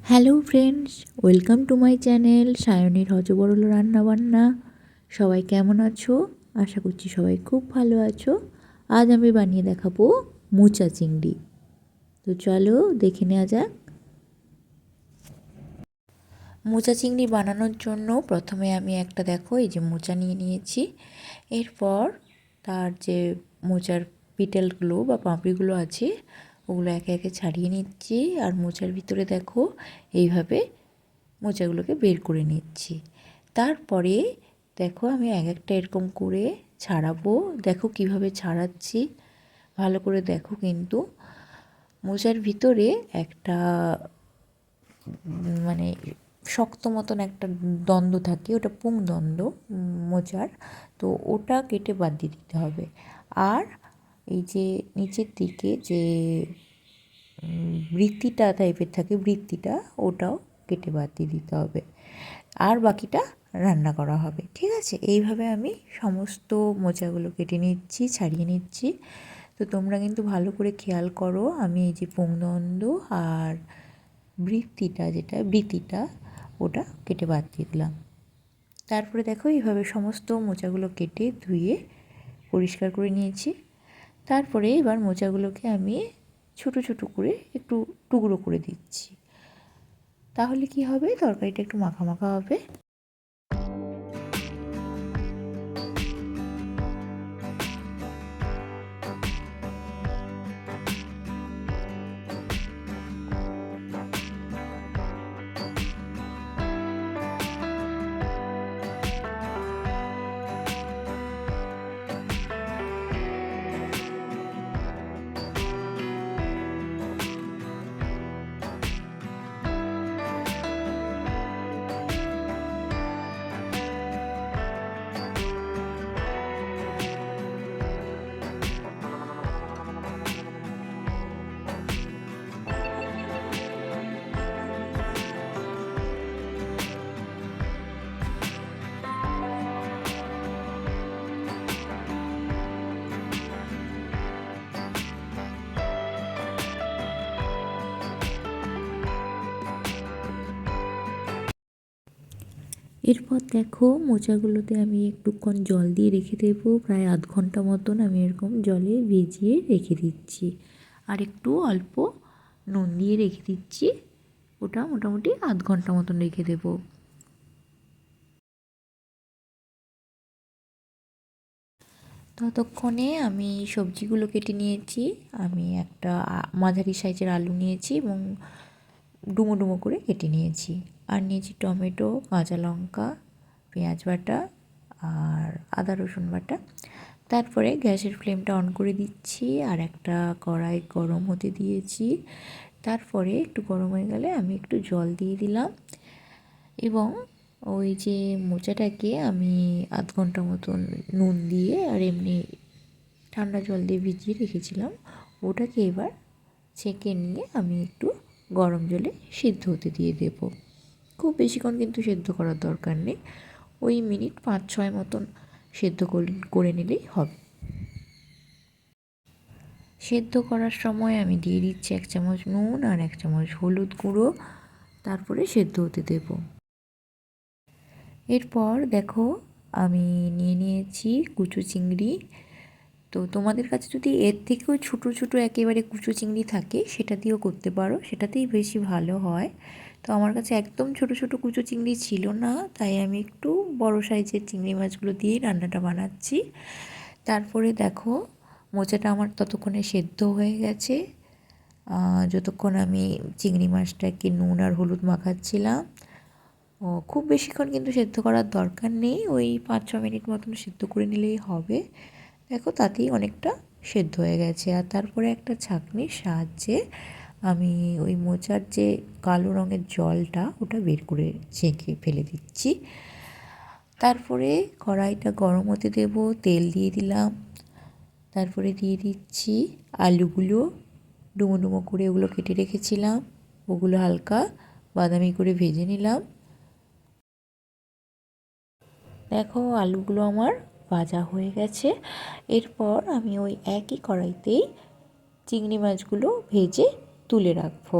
Hello friends, welcome to my channel সায়নীর হজবরল রান্নাবান্না। সবাই কেমন আছো? আশা করছি সবাই খুব ভালো আছো। আজ আমি বানিয়ে দেখাবো মোচা চিংড়ি। তো চলো দেখে নেওয়া যাক। মোচা চিংড়ি বানানোর জন্য প্রথমে আমি একটা এই যে মোচা নিয়ে নিয়েছি। এরপর তার যে মোচার পিটেলগুলো বা পাঁপড়িগুলো আছে ওগুলো একে একে ছাড়িয়ে নিচ্ছি। আর মোচার ভিতরে এইভাবে মোচাগুলোকে বের করে নিচ্ছি। তারপরে আমি এক একটা এরকম করে ছাড়াবো। কিভাবে ছাড়াচ্ছি, ভালো করে কিন্তু মোচার ভিতরে একটা মানে শক্ত মতন একটা দ্বন্দ্ব থাকে, ওটা পুংদ্বন্দ্ব মোচার। তো ওটা কেটে বাদ দিয়ে দিতে হবে। আর এই যে নিচের দিকে যে বৃত্তিটা টাইপের থাকে, বৃত্তিটা ওটাও কেটে বাদ দিয়ে দিতে হবে। আর বাকিটা রান্না করা হবে। ঠিক আছে, এইভাবে আমি সমস্ত মোচাগুলো কেটে নিচ্ছি, ছাড়িয়ে নিচ্ছি। তো তোমরা কিন্তু ভালো করে খেয়াল করো। আমি এই যে পুংদণ্ড আর বৃত্তিটা ওটা কেটে বাদ দিয়ে দিলাম। তারপরে এইভাবে সমস্ত মোচাগুলো কেটে ধুয়ে পরিষ্কার করে নিয়েছি। তারপরে এবার মোচাগুলোকে আমি ছোটো ছোটো করে একটু টুকরো করে দিচ্ছি। তাহলে কি হবে, তরকারিটা একটু মাখা মাখা হবে। এরপর মোচাগুলোতে আমি একটুক্ষণ জল দিয়ে রেখে দেবো। প্রায় আধ ঘন্টা মতন আমি এরকম জলে ভিজিয়ে রেখে দিচ্ছি। আর একটু অল্প নুন দিয়ে রেখে দিচ্ছি। ওটা মোটামুটি আধ ঘন্টা মতন রেখে দেবো। ততক্ষণে আমি সবজিগুলো কেটে নিয়েছি। আমি একটা মাঝারি সাইজের আলু নিয়েছি এবং ডুমো ডুমো করে কেটে নিয়েছি। আর নিয়েছি টমেটো, কাঁচা লঙ্কা, পেঁয়াজ বাটা আর আদা রসুন বাটা। তারপরে গ্যাসের ফ্লেমটা অন করে দিচ্ছি আর একটা কড়াই গরম হতে দিয়েছি। তারপরে একটু গরম হয়ে গেলে আমি একটু জল দিয়ে দিলাম এবং ওই যে মোচাটাকে আমি আধ ঘন্টা মতন নুন দিয়ে আর এমনি ঠান্ডা জল দিয়ে ভিজিয়ে রেখেছিলাম, ওটাকে এবার ছেঁকে নিয়ে আমি একটু গরম জলে সিদ্ধ হতে দিয়ে দেব। খুব বেশিক্ষণ কিন্তু সেদ্ধ করার দরকার নেই, ওই মিনিট 5-6 মতন সেদ্ধ করে নিলেই হবে। সেদ্ধ করার সময় আমি দিয়ে দিচ্ছি 1 চামচ নুন আর 1 চামচ হলুদ গুঁড়ো। তারপরে সেদ্ধ হতে দেব। এরপর আমি নিয়ে নিয়েছি কুচো চিংড়ি। তো তোমাদের কাছে যদি এর থেকেও ছোটো ছোটো একেবারে কুচো চিংড়ি থাকে সেটা দিয়েও করতে পারো, সেটাতেই বেশি ভালো হয়। তো আমার কাছে একদম ছোটো ছোটো কুচো চিংড়ি ছিল না, তাই আমি একটু বড় সাইজের চিংড়ি মাছগুলো দিয়েই রান্নাটা বানাচ্ছি। তারপরে মোচাটা আমার ততক্ষণে সেদ্ধ হয়ে গেছে। যতক্ষণ আমি চিংড়ি মাছটাকে নুন আর হলুদ মাখাচ্ছিলাম। খুব বেশিক্ষণ কিন্তু সেদ্ধ করার দরকার নেই, ওই 5-6 মিনিট মতন সেদ্ধ করে নিলেই হবে। তাতেই অনেকটা সেদ্ধ হয়ে গেছে। আর তারপরে একটা ছাঁকনির সাহায্যে আমি ওই মোচার যে কালো রঙের জলটা ওটা বের করে ছেঁকে ফেলে দিচ্ছি। তারপরে কড়াইটা গরম হতে দেব, তেল দিয়ে দিলাম। তারপরে দিয়ে দিচ্ছি আলুগুলো, ডুমো ডুমো করে ওগুলো কেটে রেখেছিলাম, ওগুলো হালকা বাদামি করে ভেজে নিলাম। আলুগুলো আমার ভাজা হয়ে গেছে। এরপর আমি ওই একই কড়াইতেই চিংড়ি মাছগুলো ভেজে তুলে রাখবো।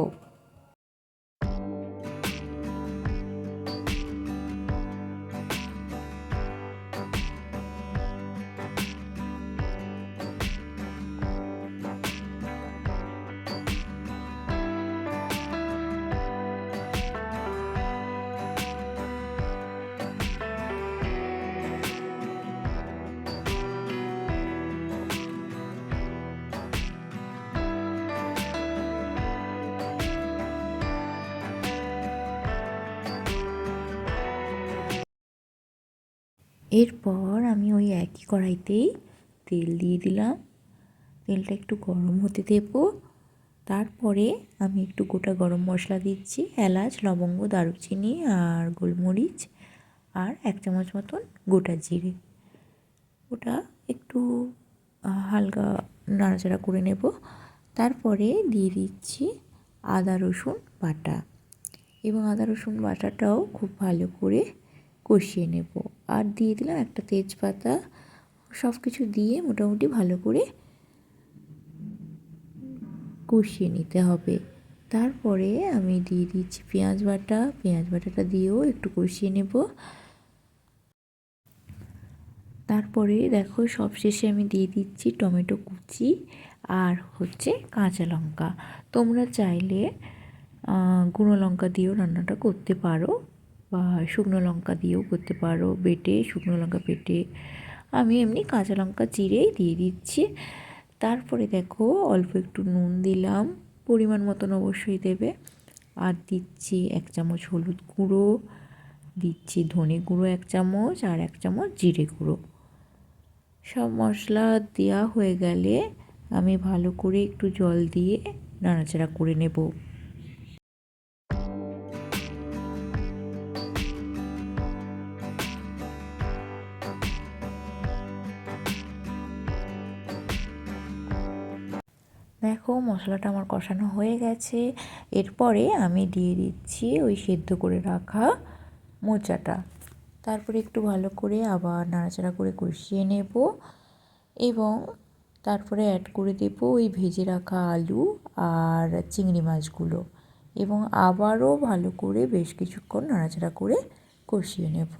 এরপর আমি ওই একই কড়াইতেই তেল দিয়ে দিলাম। তেলটা একটু গরম হতে দেব। তারপরে আমি একটু গোটা গরম মশলা দিচ্ছি, এলাচ, লবঙ্গ, দারুচিনি আর গোলমরিচ, আর 1 চামচ মতন গোটা জিরে। ওটা একটু হালকা নাড়াচাড়া করে নেব। তারপরে দিয়ে দিচ্ছি আদা রসুন বাটা, এবং আদা রসুন বাটাটাও খুব ভালো করে কষিয়ে নেব। আর দিয়ে দিলাম একটা তেজপাতা। সব কিছু দিয়ে মোটামুটি ভালো করে কষিয়ে নিতে হবে। তারপরে আমি দিয়ে দিচ্ছি পেঁয়াজ বাটা। পেঁয়াজ বাটাটা দিয়েও একটু কষিয়ে নেব। তারপরে দেখো সবশেষে আমি দিয়ে দিচ্ছি টমেটো কুচি আর হচ্ছে কাঁচা লঙ্কা। তোমরা চাইলে গুঁড়ো লঙ্কা দিয়েও রান্নাটা করতে পারো, বা শুকনো লঙ্কা দিয়েও করতে পারো, বেটে শুকনো লঙ্কা বেটে। আমি এমনি কাঁচা লঙ্কা চিরেই দিয়ে দিচ্ছি। তারপরে দেখো অল্প একটু নুন দিলাম, পরিমাণ মতন অবশ্যই দেবে। আর দিচ্ছি 1 চামচ হলুদ গুঁড়ো, দিচ্ছি ধনে গুঁড়ো 1 চামচ, আর 1 চামচ জিরে গুঁড়ো। সব মশলা দেওয়া হয়ে গেলে আমি ভালো করে একটু জল দিয়ে নাড়াচাড়া করে নেব। দেখো মশলাটা আমার কষানো হয়ে গেছে। এরপরে আমি দিয়ে দিচ্ছি ওই সেদ্ধ করে রাখা মোচাটা। তারপরে একটু ভালো করে আবার নাড়াচাড়া করে কষিয়ে নেব, এবং তারপরে অ্যাড করে দেব ওই ভেজে রাখা আলু আর চিংড়ি মাছগুলো, এবং আবারও ভালো করে বেশ কিছুক্ষণ নাড়াচাড়া করে কষিয়ে নেব।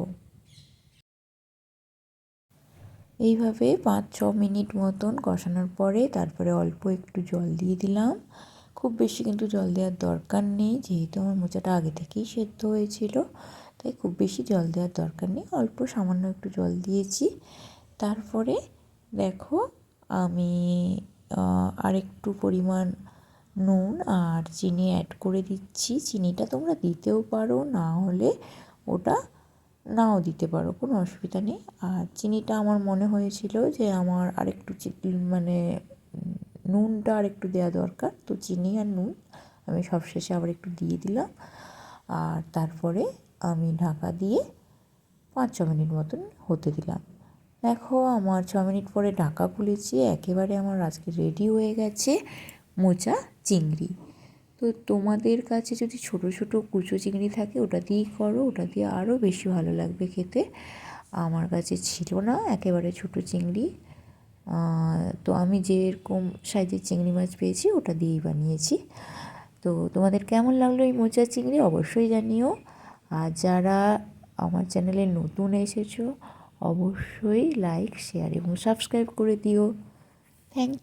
এইভাবে 5-6 মিনিট মতন কষানোর পরে তারপরে অল্প একটু জল দিয়ে দিলাম। খুব বেশি কিন্তু জল দেওয়ার দরকার নেই, যেহেতু আমার মোচাটা আগে থেকেই সেদ্ধ হয়েছিল, তাই খুব বেশি জল দেওয়ার দরকার নেই। অল্প সামান্য একটু জল দিয়েছি। তারপরে দেখো আমি আরেকটু পরিমাণ নুন আর চিনি অ্যাড করে দিচ্ছি। চিনিটা তোমরা দিতেও পারো, না হলে ওটা নাও দিতে পারো, কোনো অসুবিধা নেই। আর চিনিটা আমার মনে হয়েছিল যে আমার আরেকটু মানে নুনটা আরেকটু দেওয়া দরকার, তো চিনি আর নুন আমি সবশেষে আবার একটু দিয়ে দিলাম। আর তারপরে আমি ঢাকা দিয়ে 5-6 মিনিট মতন হতে দিলাম। দেখো আমার 6 মিনিট পরে ঢাকা খুলেছি, একেবারে আমার আজকে রেডি হয়ে গেছে মোচা চিংড়ি। তো তোমাদের কাছে যদি ছোট ছোট কুচো চিংড়ি থাকে ওটা দিয়েই করো, ওটা দিয়ে আরও বেশি ভালো লাগবে খেতে। আমার কাছে ছিল না একেবারে ছোট চিংড়ি, তো আমি যেরকম সাইজের চিংড়ি মাছ পেয়েছি ওটা দিয়েই বানিয়েছি। তো তোমাদের কেমন লাগলো এই মোচা চিংড়ি অবশ্যই জানিও। আর যারা আমার চ্যানেলে নতুন এসেছো অবশ্যই লাইক, শেয়ার এবং সাবস্ক্রাইব করে দিও। থ্যাংক